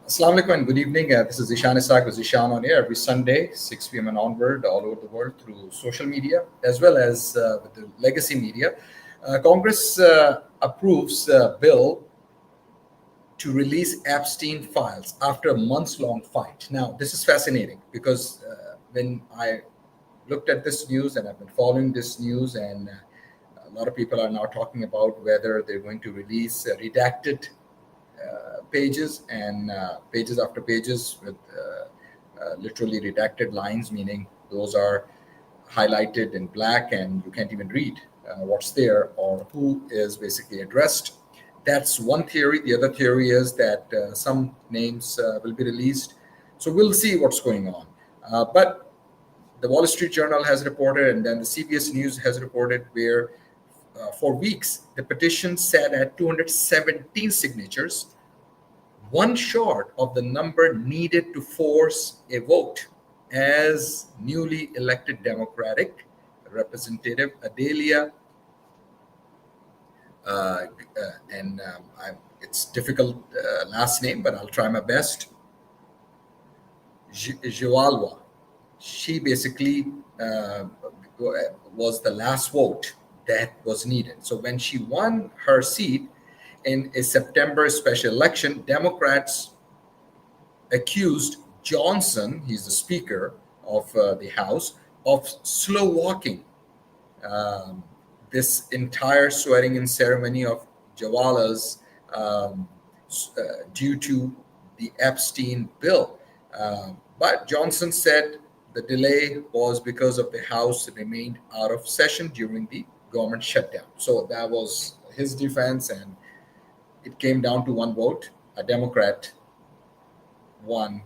Assalamu alaikum and good evening. This is Ishan Isaac with Ishan on air every Sunday, 6 p.m. and onward, all over the world through social media as well as with the legacy media. Congress approves a bill to release Epstein files after a months long fight. Now, this is fascinating because when I looked at this news and I've been following this news, and a lot of people are now talking about whether they're going to release redacted pages and pages after pages with literally redacted lines, meaning those are highlighted in black and you can't even read what's there or who is basically addressed. That's one theory. The other theory is that some names will be released. So we'll see what's going on. But the Wall Street Journal has reported, and then the CBS News has reported, where for weeks the petition sat at 217 signatures, one short of the number needed to force a vote, as newly elected Democratic Representative Adelia, and it's difficult last name, but I'll try my best, Jiwalwa. She basically was the last vote that was needed. So when she won her seat in a September special election, Democrats accused Johnson, he's the Speaker of the House, of slow walking this entire swearing-in ceremony of Jawala's due to the Epstein bill. But Johnson said the delay was because of the House remained out of session during the government shutdown. So that was his defense, and it came down to one vote. A Democrat won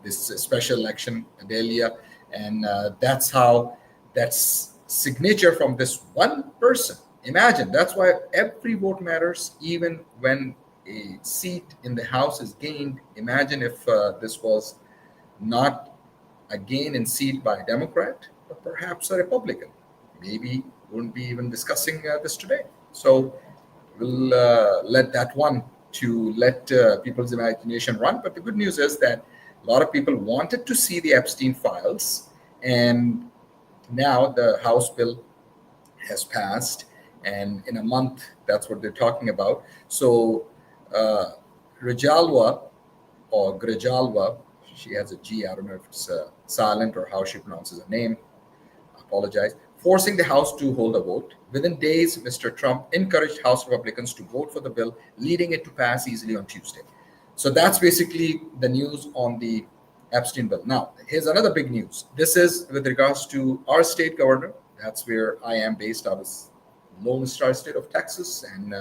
this special election, Adelia, and that's how that's signature from this one person. Imagine, that's why every vote matters, even when a seat in the House is gained. Imagine if this was not a gain in seat by a Democrat, but perhaps a Republican. Maybe wouldn't be even discussing this today. So we'll let that one to let people's imagination run. But the good news is that a lot of people wanted to see the Epstein files, and now the House bill has passed, and in a month, that's what they're talking about. So Rajalwa or Grajalwa, she has a G, I don't know if it's silent or how she pronounces her name, I apologize, forcing the House to hold a vote. Within days, Mr. Trump encouraged House Republicans to vote for the bill, leading it to pass easily on Tuesday. So that's basically the news on the Epstein bill. Now, here's another big news. This is with regards to our state governor. That's where I am based out of Lone Star State of Texas, and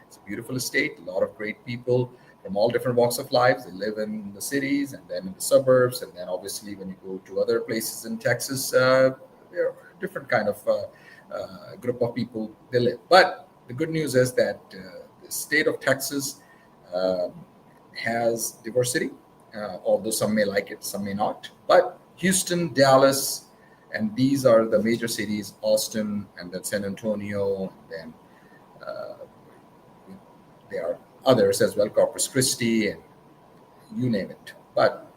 it's a beautiful state. A lot of great people from all different walks of life. They live in the cities and then in the suburbs, and then obviously when you go to other places in Texas, there are different kind of group of people they live. But the good news is that the state of Texas has diversity, although some may like it, some may not. But Houston, Dallas, and these are the major cities, Austin, and then San Antonio, and then there are others as well, Corpus Christi, and you name it. But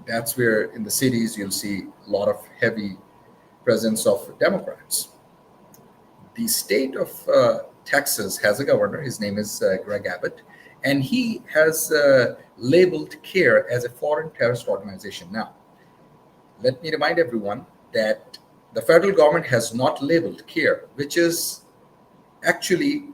that's where in the cities you'll see a lot of heavy presence of Democrats. The state of Texas has a governor. His name is Greg Abbott, and he has labeled CARE as a foreign terrorist organization. Now, let me remind everyone that the federal government has not labeled CARE, which is actually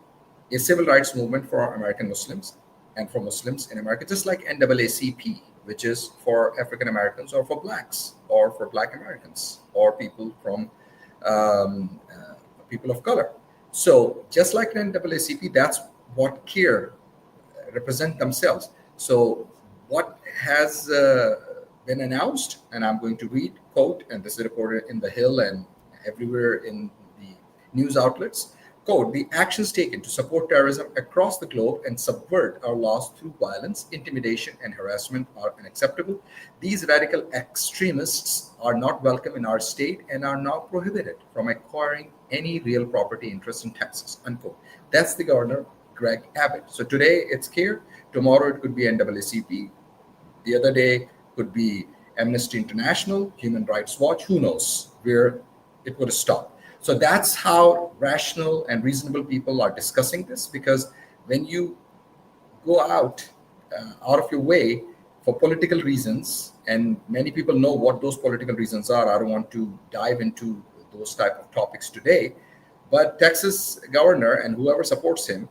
a civil rights movement for American Muslims and for Muslims in America, just like NAACP, which is for African Americans or for blacks or for Black Americans or people from people of color. So just like NAACP, that's what CARE represent themselves. So what has been announced, and I'm going to read, quote, and this is reported in The Hill and everywhere in the news outlets, quote, the actions taken to support terrorism across the globe and subvert our laws through violence, intimidation, and harassment are unacceptable. These radical extremists are not welcome in our state and are now prohibited from acquiring any real property interest in Texas, unquote. That's the governor, Greg Abbott. So today it's CARE, tomorrow it could be NAACP, The other day could be Amnesty International, Human Rights Watch, who knows where it would stop. So that's how rational and reasonable people are discussing this, because when you go out of your way for political reasons, and many people know what those political reasons are. I don't want to dive into those type of topics today, but Texas governor and whoever supports him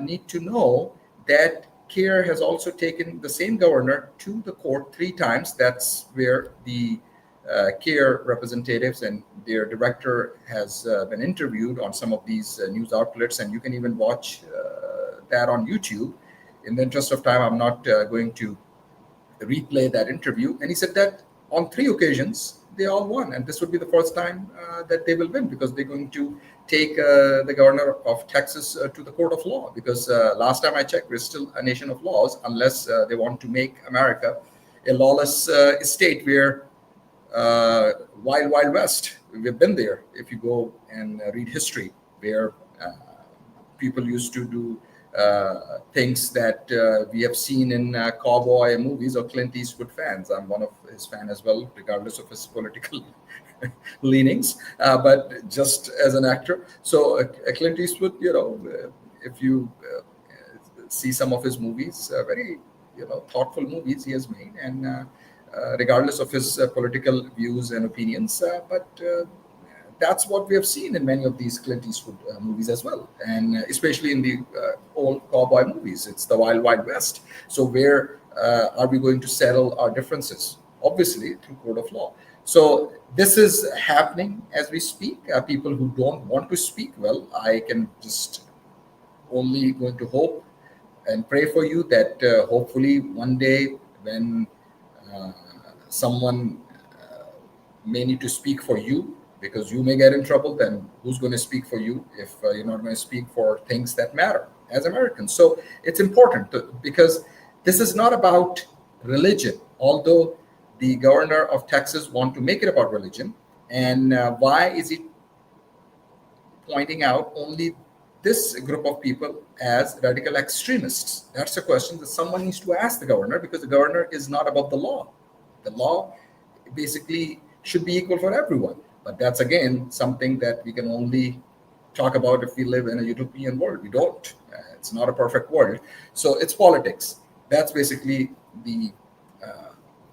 need to know that CARE has also taken the same governor to the court 3 times. That's where the CARE representatives and their director has been interviewed on some of these news outlets, and you can even watch that on YouTube. In the interest of time, I'm not going to replay that interview. And he said that on 3 occasions, they all won. And this would be the first time that they will win, because they're going to take the governor of Texas to the court of law. Because last time I checked, we're still a nation of laws, unless they want to make America a lawless state where wild, wild west. We've been there. If you go and read history, where people used to do things that we have seen in cowboy movies or Clint Eastwood fans. I'm one of his fan as well, regardless of his political leanings, but just as an actor. So Clint Eastwood, if you see some of his movies, very thoughtful movies he has made, and regardless of his political views and opinions, but that's what we have seen in many of these Clint Eastwood movies as well, and especially in the old cowboy movies. It's the wild, wild west. So where are we going to settle our differences? Obviously, through court of law. So this is happening as we speak. People who don't want to speak, well, I can just only going to hope and pray for you that hopefully one day when someone may need to speak for you, because you may get in trouble, then who's going to speak for you if you're not going to speak for things that matter as Americans? So it's important because this is not about religion, although the governor of Texas want to make it about religion. And why is he pointing out only this group of people as radical extremists? That's a question that someone needs to ask the governor, because the governor is not above the law. The law basically should be equal for everyone. But that's, again, something that we can only talk about if we live in a utopian world. We don't. It's not a perfect world. So it's politics. That's basically the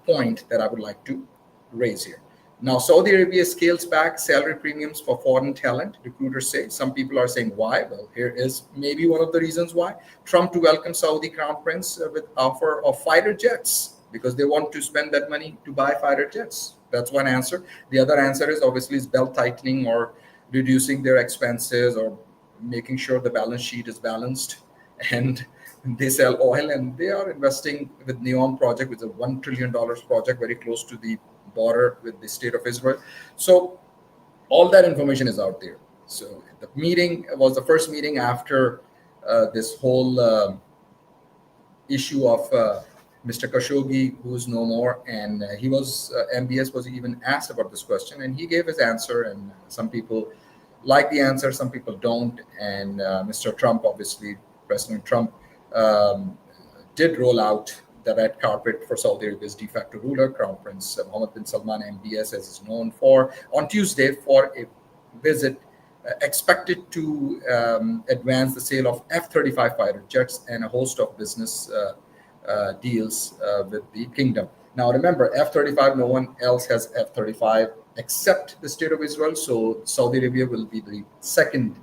point that I would like to raise here. Now, Saudi Arabia scales back salary premiums for foreign talent, recruiters say. Some people are saying why. Well, here is maybe one of the reasons why. Trump to welcome Saudi Crown Prince with offer of fighter jets, because they want to spend that money to buy fighter jets. That's one answer. The other answer is obviously belt tightening or reducing their expenses or making sure the balance sheet is balanced. And they sell oil, and they are investing with NEOM project, which is a $1 trillion project very close to the border with the state of Israel. So all that information is out there. So the meeting was the first meeting after this whole issue of Mr. Khashoggi, who's no more, and he was MBS was even asked about this question, and he gave his answer. And some people like the answer, some people don't. And Mr. Trump, obviously, President Trump, did roll out the red carpet for Saudi Arabia's de facto ruler, Crown Prince Mohammed bin Salman, MBS, as is known for, on Tuesday for a visit expected to advance the sale of F-35 fighter jets and a host of business deals with the kingdom. Now, remember, F-35, no one else has F-35 except the state of Israel. So Saudi Arabia will be the second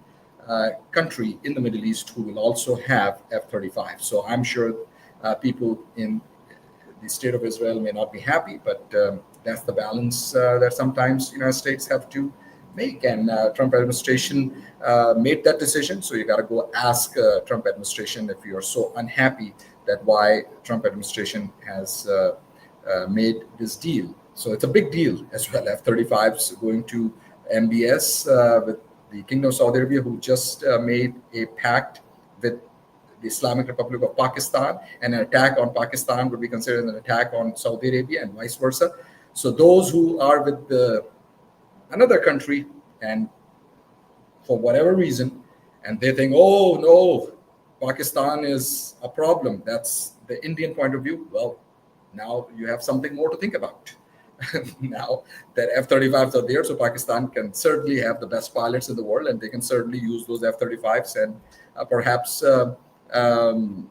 country in the Middle East who will also have F-35. So I'm sure people in the state of Israel may not be happy, but that's the balance that sometimes United States have to make. And Trump administration made that decision. So you got to go ask Trump administration if you are so unhappy that why Trump administration has made this deal. So it's a big deal as well. F-35s going to MBS with the Kingdom of Saudi Arabia, who just made a pact with the Islamic Republic of Pakistan, and an attack on Pakistan would be considered an attack on Saudi Arabia and vice versa. So those who are with another country, and for whatever reason, and they think, oh no, Pakistan is a problem, that's the Indian point of view. Well, Now you have something more to think about. Now that F-35s are there, so Pakistan can certainly have the best pilots in the world, and they can certainly use those F-35s and perhaps um,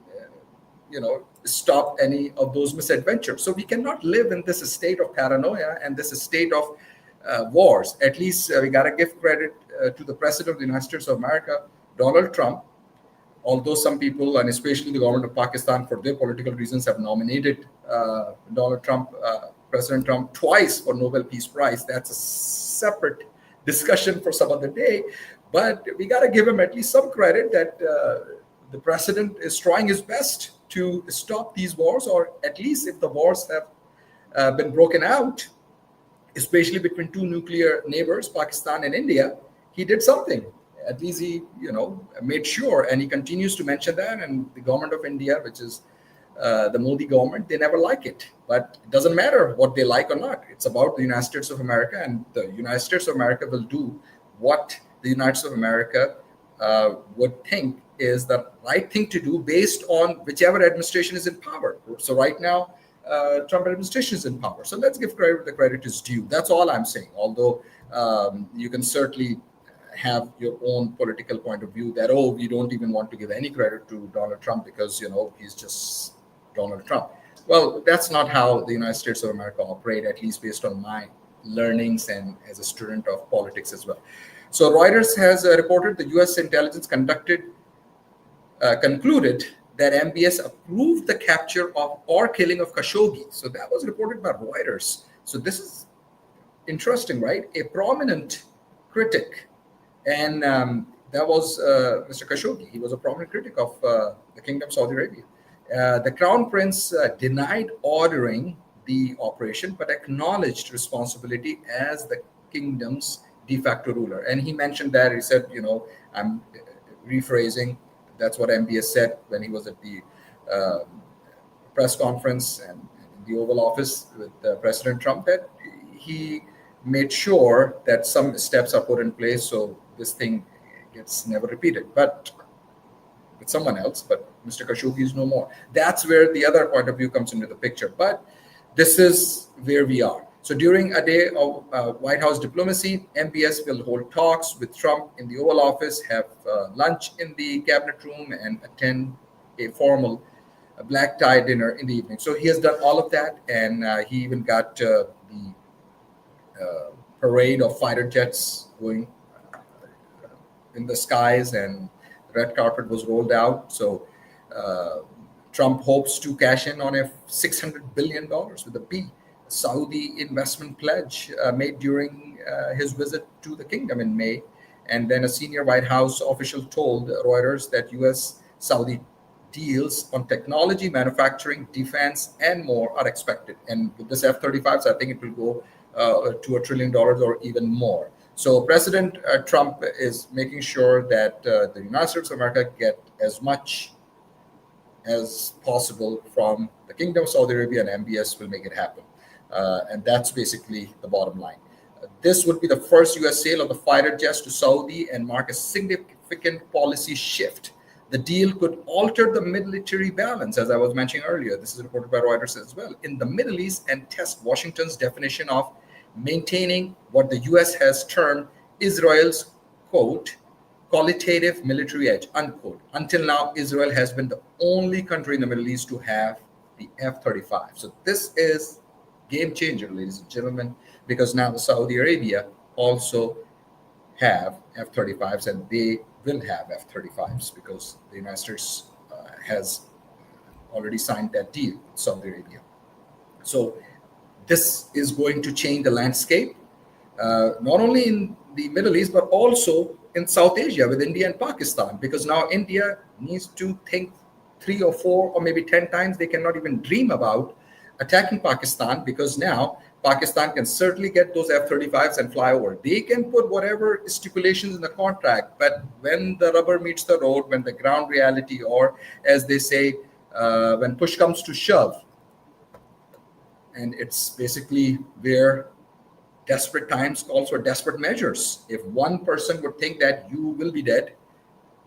stop any of those misadventures. So we cannot live in this state of paranoia and this state of wars. At least we got to give credit to the President of the United States of America, Donald Trump. Although some people, and especially the government of Pakistan, for their political reasons, have nominated Donald Trump, President Trump, twice for Nobel Peace Prize. That's a separate discussion for some other day. But we got to give him at least some credit that the president is trying his best to stop these wars, or at least if the wars have been broken out, especially between two nuclear neighbors, Pakistan and India, he did something. At least he, made sure, and he continues to mention that. And the government of India, which is the Modi government, they never like it. But it doesn't matter what they like or not. It's about the United States of America, and the United States of America will do what the United States of America would think is the right thing to do based on whichever administration is in power. So right now, Trump administration is in power. So let's give credit where the credit is due. That's all I'm saying. Although you can certainly have your own political point of view that, we don't even want to give any credit to Donald Trump because, he's just Donald Trump. Well, that's not how the United States of America operate, at least based on my learnings and as a student of politics as well. So Reuters has reported the U.S. intelligence concluded that MBS approved the capture of or killing of Khashoggi. So that was reported by Reuters. So this is interesting, right? A prominent critic, and that was Mr. Khashoggi. He was a prominent critic of the Kingdom of Saudi Arabia. The Crown Prince denied ordering the operation, but acknowledged responsibility as the kingdom's de facto ruler. And he mentioned that, he said, I'm rephrasing, that's what MBS said when he was at the press conference and in the Oval Office with President Trump, that he made sure that some steps are put in place so this thing gets never repeated. But with someone else, but Mr. Khashoggi is no more. That's where the other point of view comes into the picture. But this is where we are. So during a day of White House diplomacy, MBS will hold talks with Trump in the Oval Office, have lunch in the cabinet room, and attend a formal black tie dinner in the evening. So he has done all of that, and he even got the parade of fighter jets going in the skies, and the red carpet was rolled out. So Trump hopes to cash in on a $600 billion with a B Saudi investment pledge made during his visit to the kingdom in May. And then a senior White House official told Reuters that U.S.-Saudi deals on technology, manufacturing, defense, and more are expected. And with this F-35s, I think it will go to $1 trillion or even more. So President Trump is making sure that the United States of America get as much as possible from the Kingdom of Saudi Arabia, and MBS will make it happen. And that's basically the bottom line. This would be the first U.S. sale of the fighter jets to Saudi and mark a significant policy shift. The deal could alter the military balance, as I was mentioning earlier. This is reported by Reuters as well, in the Middle East, and test Washington's definition of maintaining what the U.S. has termed Israel's, quote, qualitative military edge, unquote. Until now, Israel has been the only country in the Middle East to have the F-35. So this is game changer, ladies and gentlemen, because now the Saudi Arabia also have F-35s, and they will have F-35s because the United States has already signed that deal with Saudi Arabia. So this is going to change the landscape, not only in the Middle East, but also in South Asia with India and Pakistan, because now India needs to think 3 or 4 or maybe 10 times. They cannot even dream about attacking Pakistan, because now Pakistan can certainly get those F-35s and fly over. They can put whatever stipulations in the contract, but when the rubber meets the road, when the ground reality, or as they say, when push comes to shove, and it's basically where desperate times calls for desperate measures. If one person would think that you will be dead,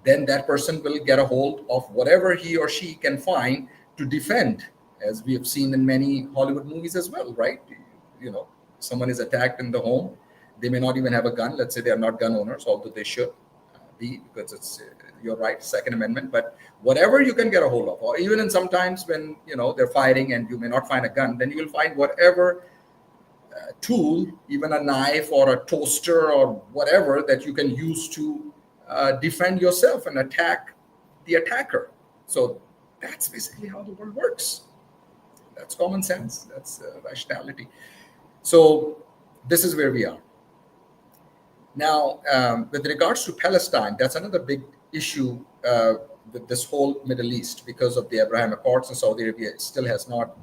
then that person will get a hold of whatever he or she can find to defend as we have seen in many Hollywood movies as well, right? You know, someone is attacked in the home. They may not even have a gun. Let's say they are not gun owners, although they should be, because it's your right, Second Amendment. But whatever you can get a hold of, or even in sometimes when they're fighting and you may not find a gun, then you will find whatever tool, even a knife or a toaster or whatever that you can use to defend yourself and attack the attacker. So that's basically how the world works. That's common sense. That's rationality. So this is where we are. Now, with regards to Palestine, that's another big issue with this whole Middle East because of the Abraham Accords, and Saudi Arabia still has not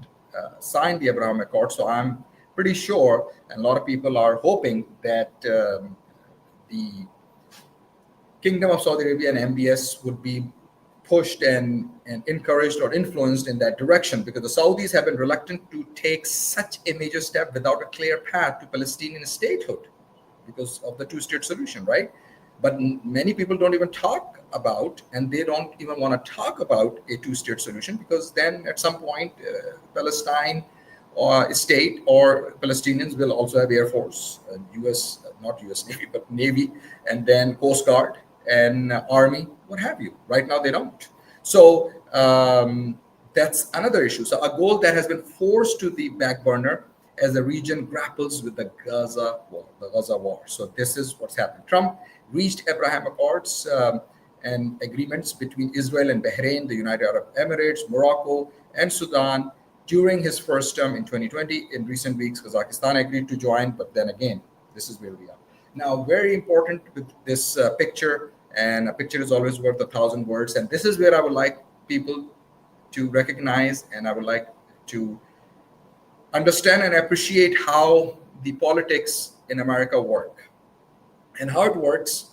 signed the Abraham Accords. So I'm pretty sure, and a lot of people are hoping that the Kingdom of Saudi Arabia and MBS would be pushed and encouraged or influenced in that direction, because the Saudis have been reluctant to take such a major step without a clear path to Palestinian statehood because of the two-state solution, right? But many people don't even talk about, and they don't even want to talk about a two-state solution, because then at some point Palestine or state or Palestinians will also have Air Force, US, not US Navy, but Navy, and then Coast Guard and Army, what have you. Right now they don't. So that's another issue. So a goal that has been forced to the back burner as the region grapples with the Gaza war. So this is what's happened. Trump reached Abraham Accords and agreements between Israel and Bahrain, the United Arab Emirates, Morocco, and Sudan during his first term in 2020. In recent weeks, Kazakhstan agreed to join, but then again, this is where we are. Now, very important with this picture, and a picture is always worth 1,000 words. And this is where I would like people to recognize, and I would like to understand and appreciate how the politics in America work and how it works,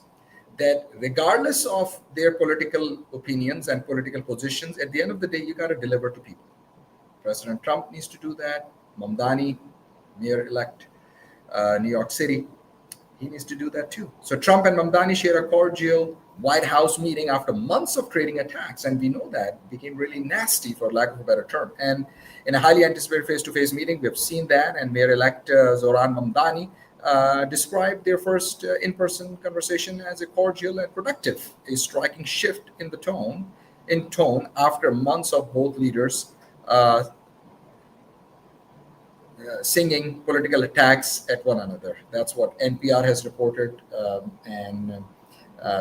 that regardless of their political opinions and political positions, at the end of the day, you got to deliver to people. President Trump needs to do that. Mamdani, mayor-elect, New York City, he needs to do that too. So Trump and Mamdani share a cordial White House meeting after months of trading attacks. And we know that became really nasty, for lack of a better term. And in a highly anticipated face-to-face meeting, we have seen that. And Mayor-elect Zoran Mamdani described their first in-person conversation as a cordial and productive, a striking shift in the tone after months of both leaders singing political attacks at one another. That's what NPR has reported. And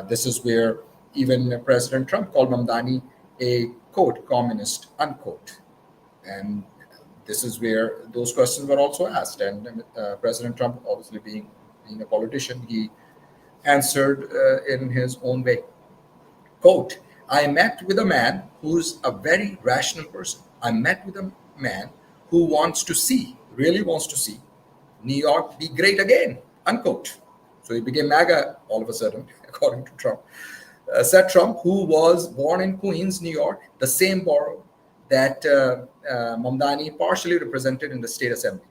this is where even President Trump called Mamdani a, quote, communist, unquote. And this is where those questions were also asked. And President Trump, obviously being a politician, he answered in his own way. Quote, I met with a man who's a very rational person. I met with a man who really wants to see New York be great again, unquote. So he became MAGA all of a sudden, according to Trump. Said Trump, who was born in Queens, New York, the same borough that Mamdani partially represented in the state assembly.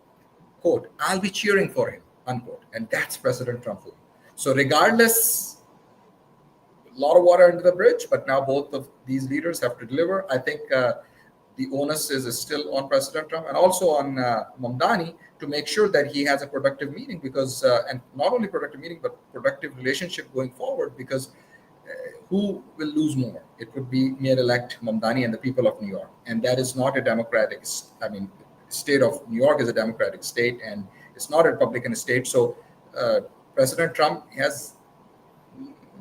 Quote, I'll be cheering for him, unquote. And that's President Trump. So regardless, a lot of water under the bridge, but now both of these leaders have to deliver. I think the onus is still on President Trump and also on Mamdani to make sure that he has a productive meeting, because, and not only productive meeting, but productive relationship going forward, because who will lose more? It would be Mayor-elect Mamdani and the people of New York. And that is not a democratic, state of New York is a democratic state, and it's not a Republican state. So President Trump has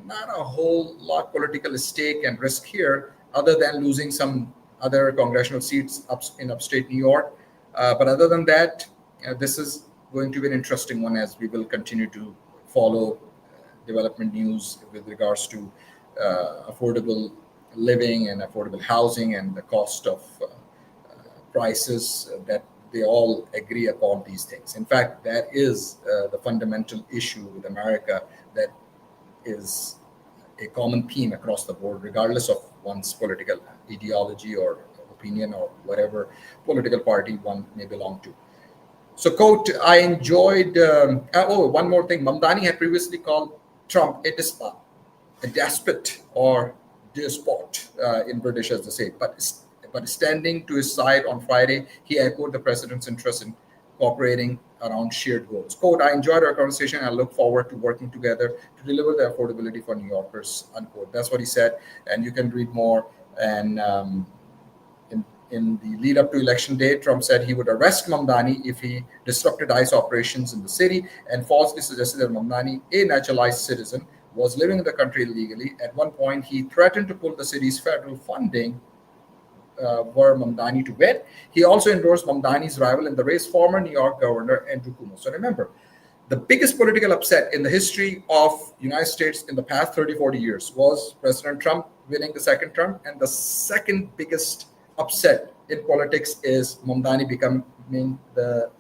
not a whole lot political stake and risk here, other than losing some other congressional seats in upstate New York. But other than that, this is going to be an interesting one, as we will continue to follow development news with regards to affordable living and affordable housing and the cost of prices, that they all agree upon these things. In fact, that is the fundamental issue with America that is a common theme across the board, regardless of one's political ideology or opinion or whatever political party one may belong to. So, quote, I enjoyed, one more thing. Mamdani had previously called Trump a despot or despot in British, as they say. But But standing to his side on Friday, he echoed the president's interest in cooperating around shared goals. Quote, I enjoyed our conversation. I look forward to working together to deliver the affordability for New Yorkers, unquote. That's what he said. And you can read more. And in the lead up to election day, Trump said he would arrest Mamdani if he disrupted ICE operations in the city and falsely suggested that Mamdani, a naturalized citizen, was living in the country illegally. At one point, he threatened to pull the city's federal funding were Mamdani to win. He also endorsed Mamdani's rival in the race, former New York Governor Andrew Cuomo. So remember, the biggest political upset in the history of the United States in the past 30, 40 years was President Trump winning the second term. And the second biggest upset in politics is Mamdani becoming the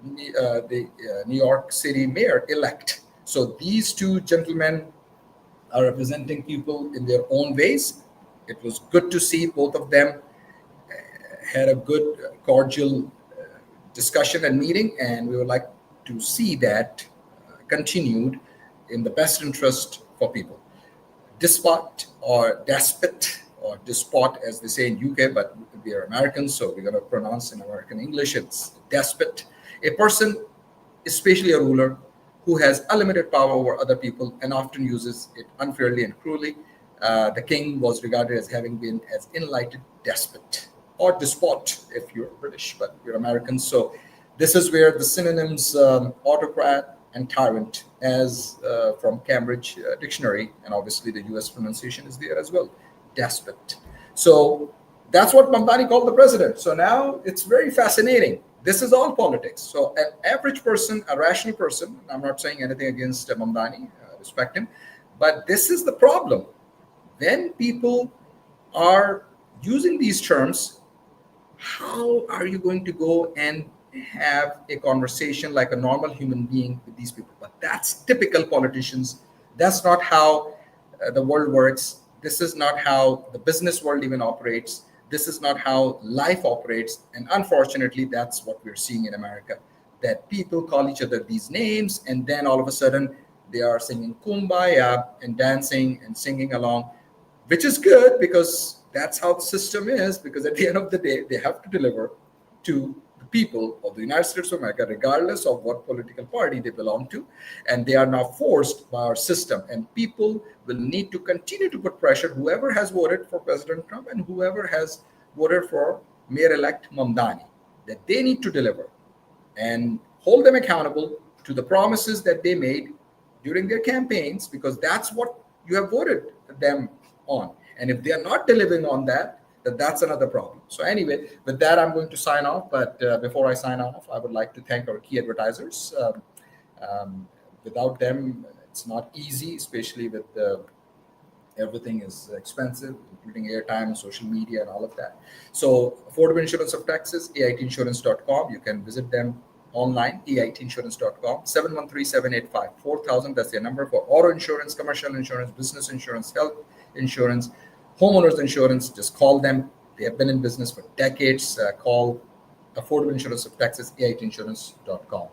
New York City mayor elect. So these two gentlemen are representing people in their own ways. It was good to see both of them had a good, cordial discussion and meeting, and we would like to see that continued in the best interest for people. Despot or despot or despot, as they say in UK, but we are Americans, so we're going to pronounce in American English, it's despot. A person, especially a ruler, who has unlimited power over other people and often uses it unfairly and cruelly. The king was regarded as having been as enlightened despot or despot if you're British, but we're Americans. So this is where the synonyms autocrat and tyrant, as from Cambridge Dictionary, and obviously the US pronunciation is there as well, despot. So that's what Mamdani called the president. So now it's very fascinating. This is all politics. So an average person, a rational person, I'm not saying anything against Mamdani, respect him, but this is the problem. When people are using these terms, how are you going to go and have a conversation like a normal human being with these people? But that's typical politicians. That's not how the world works. This is not how the business world even operates. This is not how life operates. And unfortunately, that's what we're seeing in America, that people call each other these names, and then all of a sudden they are singing Kumbaya and dancing and singing along, which is good because that's how the system is, because at the end of the day, they have to deliver to the people of the United States of America, regardless of what political party they belong to. And they are now forced by our system. And people will need to continue to put pressure, whoever has voted for President Trump and whoever has voted for Mayor-elect Mamdani, that they need to deliver and hold them accountable to the promises that they made during their campaigns, because that's what you have voted them on. And if they are not delivering on that, then that's another problem. So anyway, with that, I'm going to sign off. But before I sign off, I would like to thank our key advertisers. Without them, it's not easy, especially with everything is expensive, including airtime, social media, and all of that. So Affordable Insurance of Texas, AITinsurance.com. You can visit them online, AITinsurance.com, 713-785-4000. That's their number for auto insurance, commercial insurance, business insurance, health insurance, homeowners insurance. Just call them. They have been in business for decades. Call Affordable Insurance of Texas, AITinsurance.com.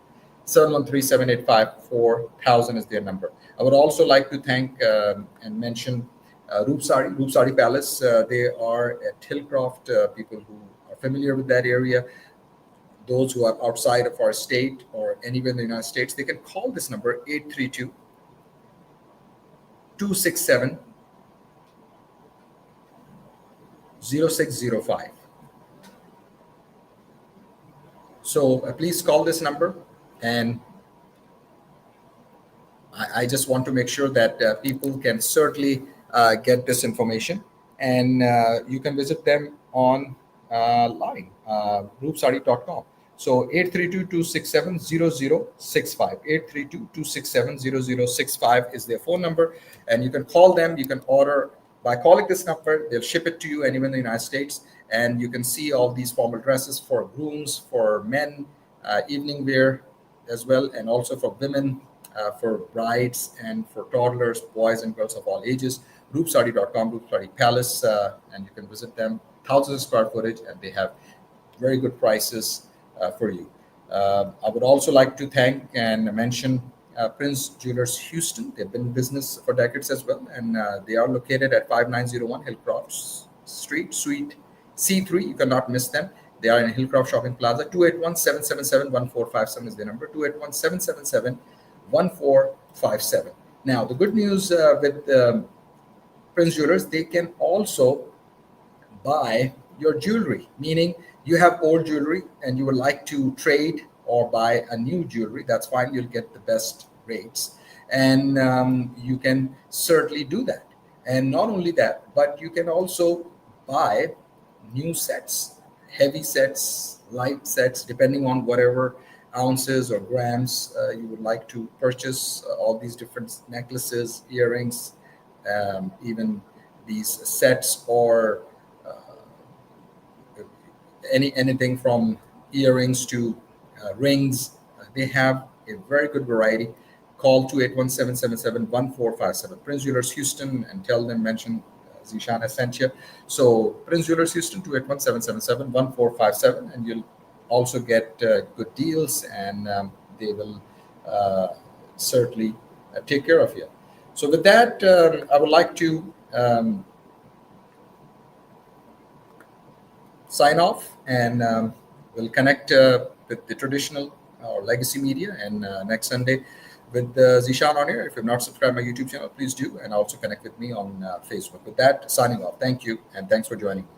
713-785-4000 is their number. I would also like to thank and mention Roop Sari Palace. They are at Hillcroft. People who are familiar with that area, those who are outside of our state or anywhere in the United States, they can call this number 832-267-0605. So please call this number, and I just want to make sure that people can certainly get this information, and you can visit them on line, roopsari.com. So 832-267-0065. 832-267-0065 is their phone number, and you can call them. You can order by calling this number. They'll ship it to you anywhere in the United States, and you can see all these formal dresses for grooms, for men, evening wear as well, and also for women, for brides, and for toddlers, boys and girls of all ages. Roopsari.com, Roopsari Palace, and you can visit them. Thousands of square footage, and they have very good prices for you. I would also like to thank and mention Prince Jewelers Houston. They've been in business for decades as well, and they are located at 5901 Hillcroft Street, Suite C3, you cannot miss them. They are in Hillcroft Shopping Plaza. 281-777-1457 is the number. 281-777-1457. Now, the good news with Prince Jewelers, they can also buy your jewelry, meaning you have old jewelry and you would like to trade or buy a new jewelry. That's fine. You'll get the best rates. And you can certainly do that. And not only that, but you can also buy new sets, heavy sets, light sets, depending on whatever ounces or grams you would like to purchase. All these different necklaces, earrings, even these sets, or anything from earrings to rings. They have a very good variety. Call 281-777-1457. Prince Jewelers Houston, and tell them mention Zishan has sent you. So Prince Jewelers Houston, 281-777-1457, and you'll also get good deals, and they will certainly take care of you. So with that, I would like to sign off, and we'll connect with the traditional or legacy media, and next Sunday with Zishan on here. If you've not subscribed my YouTube channel, please do, and also connect with me on Facebook. With that, signing off. Thank you, and thanks for joining.